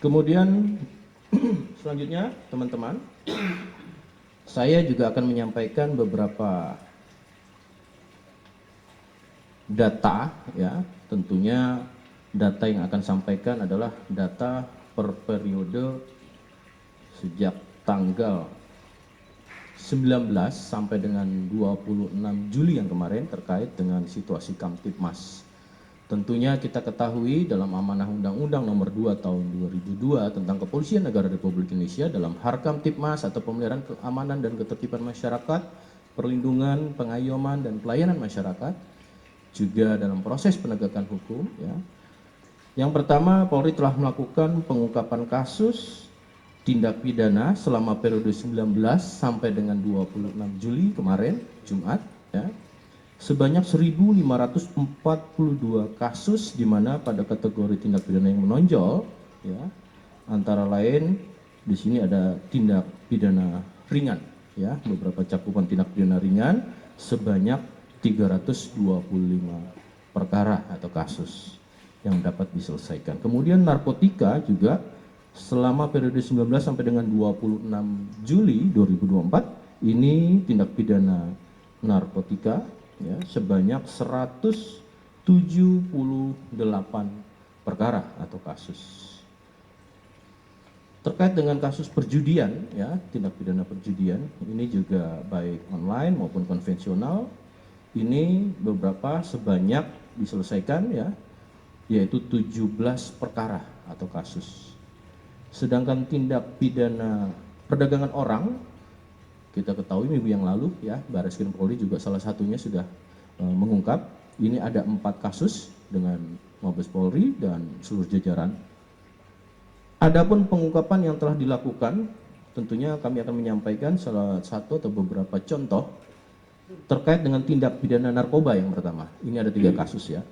Kemudian selanjutnya teman-teman, saya juga akan menyampaikan beberapa data, ya. Tentunya data yang akan sampaikan adalah data per periode sejak tanggal 19 sampai dengan 26 Juli yang kemarin terkait dengan situasi Kamtipmas. Tentunya kita ketahui dalam amanah Undang-Undang Nomor 2 Tahun 2002 tentang Kepolisian Negara Republik Indonesia dalam Harkamtipmas atau pemeliharaan keamanan dan ketertiban masyarakat, perlindungan, pengayoman dan pelayanan masyarakat, juga dalam proses penegakan hukum, ya. Yang pertama, Polri telah melakukan pengungkapan kasus tindak pidana selama periode 19 sampai dengan 26 Juli kemarin, Jumat, ya. Sebanyak 1.542 kasus di mana pada kategori tindak pidana yang menonjol, ya, antara lain di sini ada tindak pidana ringan, ya, beberapa cakupan tindak pidana ringan sebanyak 325 perkara atau kasus yang dapat diselesaikan. Kemudian narkotika juga selama periode 19 sampai dengan 26 Juli 2024 ini tindak pidana narkotika, ya, sebanyak 178 perkara atau kasus. Terkait dengan kasus perjudian, ya, tindak pidana perjudian, ini juga baik online maupun konvensional, ini beberapa sebanyak diselesaikan, ya, yaitu 17 perkara atau kasus. Sedangkan tindak pidana perdagangan orang, kita ketahui minggu yang lalu, ya, Barreskrim Polri juga salah satunya sudah mengungkap. Ini ada 4 kasus dengan Mabes Polri dan seluruh jajaran. Adapun pengungkapan yang telah dilakukan, tentunya kami akan menyampaikan salah satu atau beberapa contoh terkait dengan tindak pidana narkoba yang pertama. Ini ada 3 kasus, ya.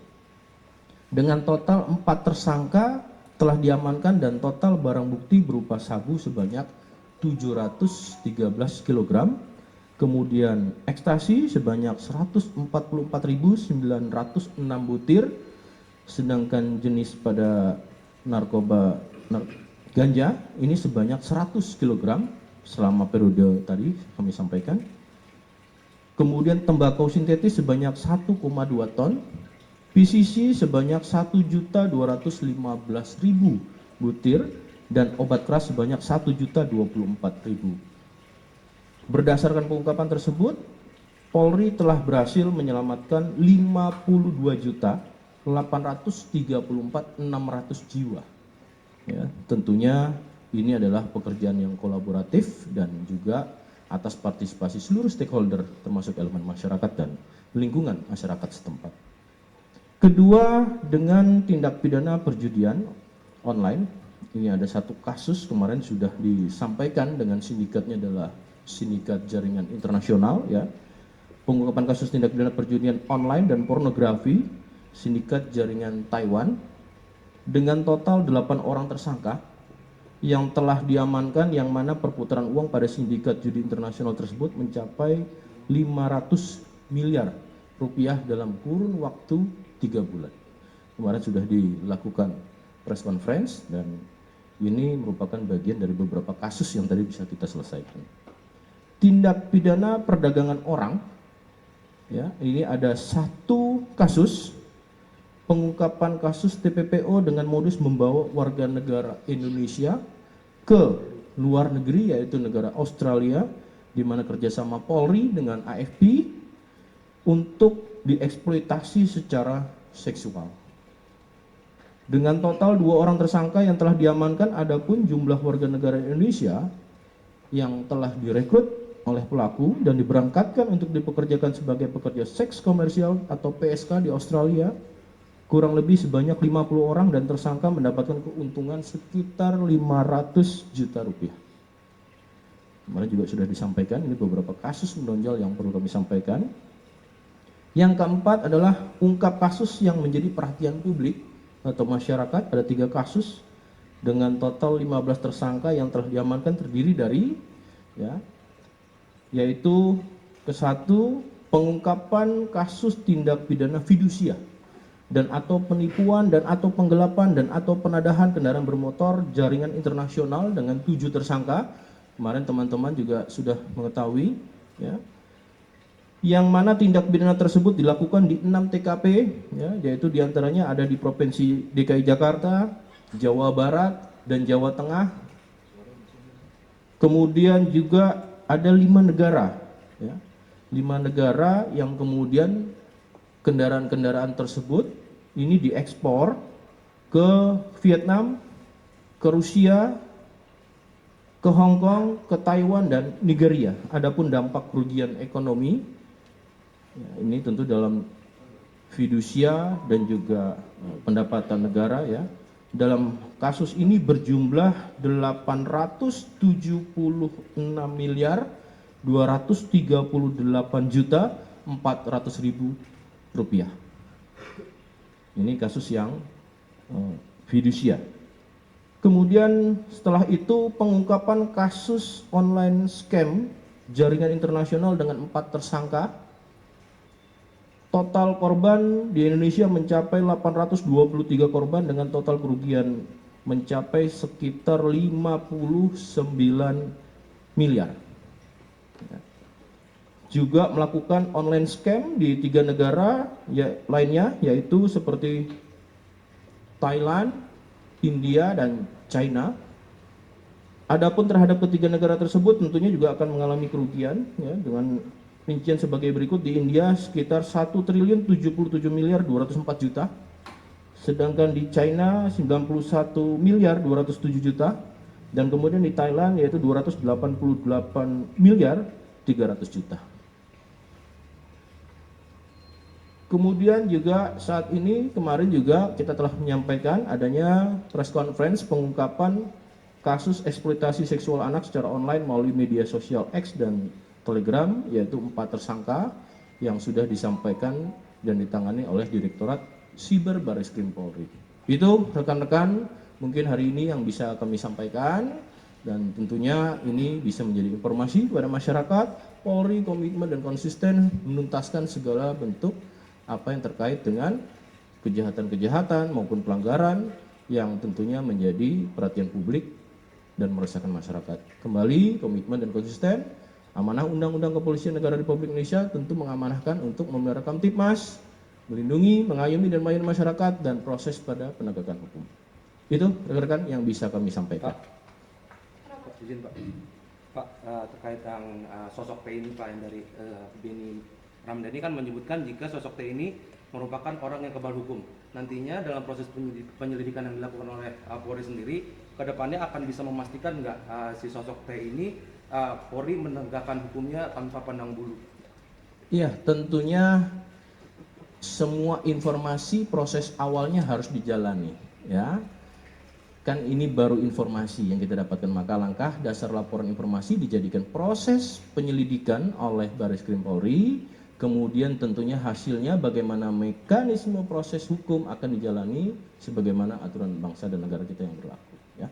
Dengan total 4 tersangka telah diamankan dan total barang bukti berupa sabu sebanyak 713 kg, kemudian ekstasi sebanyak 144.906 butir, sedangkan jenis pada narkoba ganja ini sebanyak 100 kg selama periode tadi kami sampaikan. Kemudian tembakau sintetis sebanyak 1,2 ton, PCC sebanyak 1.215.000 butir, dan obat keras sebanyak 1.024.000. Berdasarkan pengungkapan tersebut, Polri telah berhasil menyelamatkan 52.834.600 jiwa. Ya, tentunya ini adalah pekerjaan yang kolaboratif dan juga atas partisipasi seluruh stakeholder termasuk elemen masyarakat dan lingkungan masyarakat setempat. Kedua, dengan tindak pidana perjudian online, ini ada 1 kasus kemarin sudah disampaikan dengan sindikatnya adalah sindikat jaringan internasional, ya. Pengungkapan kasus tindak pidana perjudian online dan pornografi, sindikat jaringan Taiwan, dengan total 8 orang tersangka yang telah diamankan, yang mana perputaran uang pada sindikat judi internasional tersebut mencapai 500 miliar rupiah dalam kurun waktu 3 bulan. Kemarin sudah dilakukan press conference dan ini merupakan bagian dari beberapa kasus yang tadi bisa kita selesaikan. Tindak pidana perdagangan orang, ya, ini ada 1 kasus pengungkapan kasus TPPO dengan modus membawa warga negara Indonesia ke luar negeri, yaitu negara Australia, di mana kerjasama Polri dengan AFP untuk dieksploitasi secara seksual. Dengan total 2 orang tersangka yang telah diamankan, adapun jumlah warga negara Indonesia yang telah direkrut oleh pelaku dan diberangkatkan untuk dipekerjakan sebagai pekerja seks komersial atau PSK di Australia kurang lebih sebanyak 50 orang dan tersangka mendapatkan keuntungan sekitar 500 juta rupiah. Kemarin juga sudah disampaikan, ini beberapa kasus menonjol yang perlu kami sampaikan. Yang keempat adalah ungkap kasus yang menjadi perhatian publik atau masyarakat, ada 3 kasus dengan total 15 tersangka yang telah diamankan, terdiri dari, ya, yaitu ke-1 pengungkapan kasus tindak pidana fidusia dan atau penipuan dan atau penggelapan dan atau penadahan kendaraan bermotor jaringan internasional dengan 7 tersangka. Kemarin teman-teman juga sudah mengetahui, ya, yang mana tindak pidana tersebut dilakukan di 6 TKP, ya, yaitu diantaranya ada di Provinsi DKI Jakarta, Jawa Barat, dan Jawa Tengah. Kemudian juga ada 5 negara, ya, 5 negara yang kemudian kendaraan-kendaraan tersebut ini diekspor ke Vietnam, ke Rusia, ke Hong Kong, ke Taiwan, dan Nigeria. Adapun dampak kerugian ekonomi, ya, ini tentu dalam fidusia dan juga pendapatan negara, ya. Dalam kasus ini berjumlah 876 miliar 238 juta 400 ribu rupiah. Ini kasus yang fidusia. Kemudian setelah itu pengungkapan kasus online scam jaringan internasional dengan 4 tersangka. Total korban di Indonesia mencapai 823 korban dengan total kerugian mencapai sekitar 59 miliar. Juga melakukan online scam di 3 negara lainnya, yaitu seperti Thailand, India, dan China. Adapun terhadap ketiga negara tersebut tentunya juga akan mengalami kerugian, ya, dengan rincian sebagai berikut. Di India sekitar 1.077.204 juta, sedangkan di China 91.207 juta, dan kemudian di Thailand yaitu 288.300 juta. Kemudian juga saat ini kemarin juga kita telah menyampaikan adanya press conference pengungkapan kasus eksploitasi seksual anak secara online melalui media sosial X dan Telegram, yaitu 4 tersangka yang sudah disampaikan dan ditangani oleh Direktorat Siber Barreskrim Polri. Itu rekan-rekan mungkin hari ini yang bisa kami sampaikan, dan tentunya ini bisa menjadi informasi kepada masyarakat. Polri komitmen dan konsisten menuntaskan segala bentuk apa yang terkait dengan kejahatan-kejahatan maupun pelanggaran yang tentunya menjadi perhatian publik dan meresahkan masyarakat. Kembali komitmen dan konsisten, amanah Undang-Undang Kepolisian Negara Republik Indonesia tentu mengamanahkan untuk memelihara Kamtibmas, melindungi, mengayomi, dan melayani masyarakat dan proses pada penegakan hukum. Itu rekan-rekan yang bisa kami sampaikan. Pak, izin Pak. Pak, terkait yang sosok T ini Pak, yang dari Beni Ramdhani kan menyebutkan jika sosok T ini merupakan orang yang kebal hukum. Nantinya dalam proses penyelidikan yang dilakukan oleh Polri sendiri, kedepannya akan bisa memastikan nggak si sosok T ini Polri menegakkan hukumnya tanpa pandang bulu? Iya, tentunya semua informasi proses awalnya harus dijalani, ya. Kan ini baru informasi yang kita dapatkan, maka langkah dasar laporan informasi dijadikan proses penyelidikan oleh Barreskrim Polri. Kemudian tentunya hasilnya bagaimana mekanisme proses hukum akan dijalani sebagaimana aturan bangsa dan negara kita yang berlaku, ya.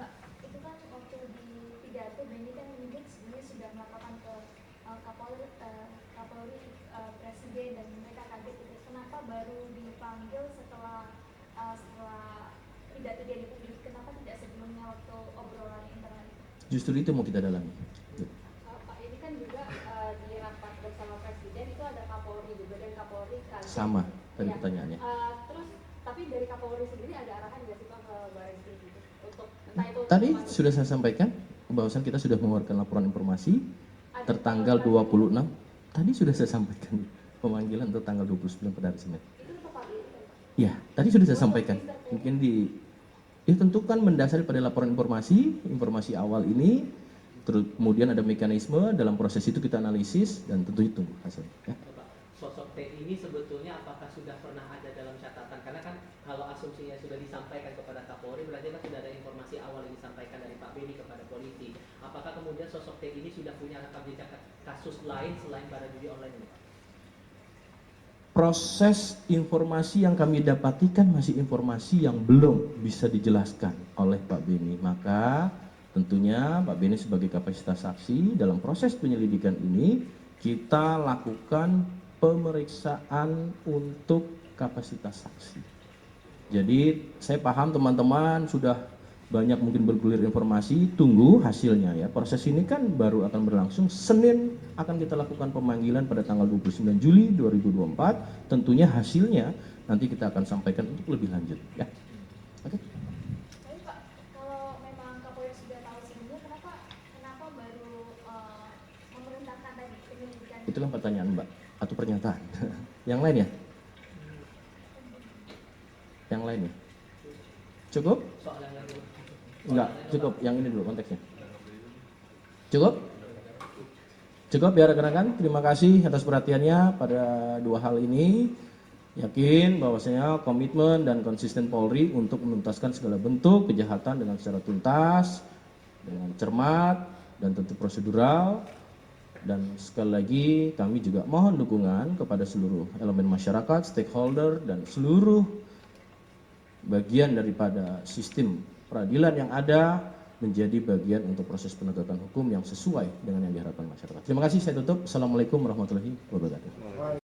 Mbak, itu kan waktu di pidato Beni kan menyebut sebenarnya sudah melaporkan ke Kapolri, Presiden, dan mereka kaget gitu. Kenapa baru dipanggil setelah pidato dia di publik? Kenapa tidak sebelumnya waktu obrolan internal? Justru itu mau kita dalami. Pak, ini kan juga di rapat bersama Presiden itu ada Kapolri juga, dan Kapolri kaget. Sama tadi ya, pertanyaannya. Terus tapi dari Kapolri sendiri ada arahan nggak sih Pak ke Barreskrim gitu untuk entah itu Tadi sudah saya sampaikan bahwasan kita sudah mengeluarkan laporan informasi tertanggal 26. Tadi sudah saya sampaikan pemanggilan untuk tanggal 29 pada hari Senin. itu tetap Pak Beni kan? Ya, tadi sudah saya sampaikan. Mungkin tentu kan mendasari pada laporan informasi awal ini, kemudian ada mekanisme dalam proses itu kita analisis dan tentu tunggu hasilnya. Ya. Sosok T ini sebetulnya apakah sudah pernah ada dalam catatan? Karena kan kalau asumsinya sudah disampaikan kepada Kapolri, berarti kan sudah ada informasi awal yang disampaikan dari Pak Beni kepada polisi. Apakah kemudian sosok T ini sudah punya rekam jejak kasus lain selain pada judi online ini? Proses informasi yang kami dapati kan masih informasi yang belum bisa dijelaskan oleh Pak Beni. Maka tentunya Pak Beni sebagai kapasitas saksi dalam proses penyelidikan ini kita lakukan pemeriksaan untuk kapasitas saksi. Jadi saya paham teman-teman sudah banyak mungkin bergulir informasi, tunggu hasilnya ya. Proses ini kan baru akan berlangsung. Senin akan kita lakukan pemanggilan pada tanggal 29 Juli 2024. Tentunya hasilnya nanti kita akan sampaikan untuk lebih lanjut ya. Oke. Tapi Pak, kalau memang Kapolri sudah tahu sebelumnya, kenapa baru memerintahkan tadi penyelidikan? Itu kan pertanyaan Mbak atau pernyataan. Yang lain ya? Yang lain ya? Cukup? Soal yang lain dulu. Enggak, cukup. Yang ini dulu konteksnya. Cukup? Cukup ya rekan-rekan. Terima kasih atas perhatiannya pada dua hal ini. Yakin bahwasanya komitmen dan konsisten Polri untuk menuntaskan segala bentuk kejahatan dengan secara tuntas, dengan cermat dan tentu prosedural. Dan sekali lagi kami juga mohon dukungan kepada seluruh elemen masyarakat, stakeholder dan seluruh bagian daripada sistem peradilan yang ada menjadi bagian untuk proses penegakan hukum yang sesuai dengan yang diharapkan masyarakat. Terima kasih, saya tutup. Assalamualaikum warahmatullahi wabarakatuh.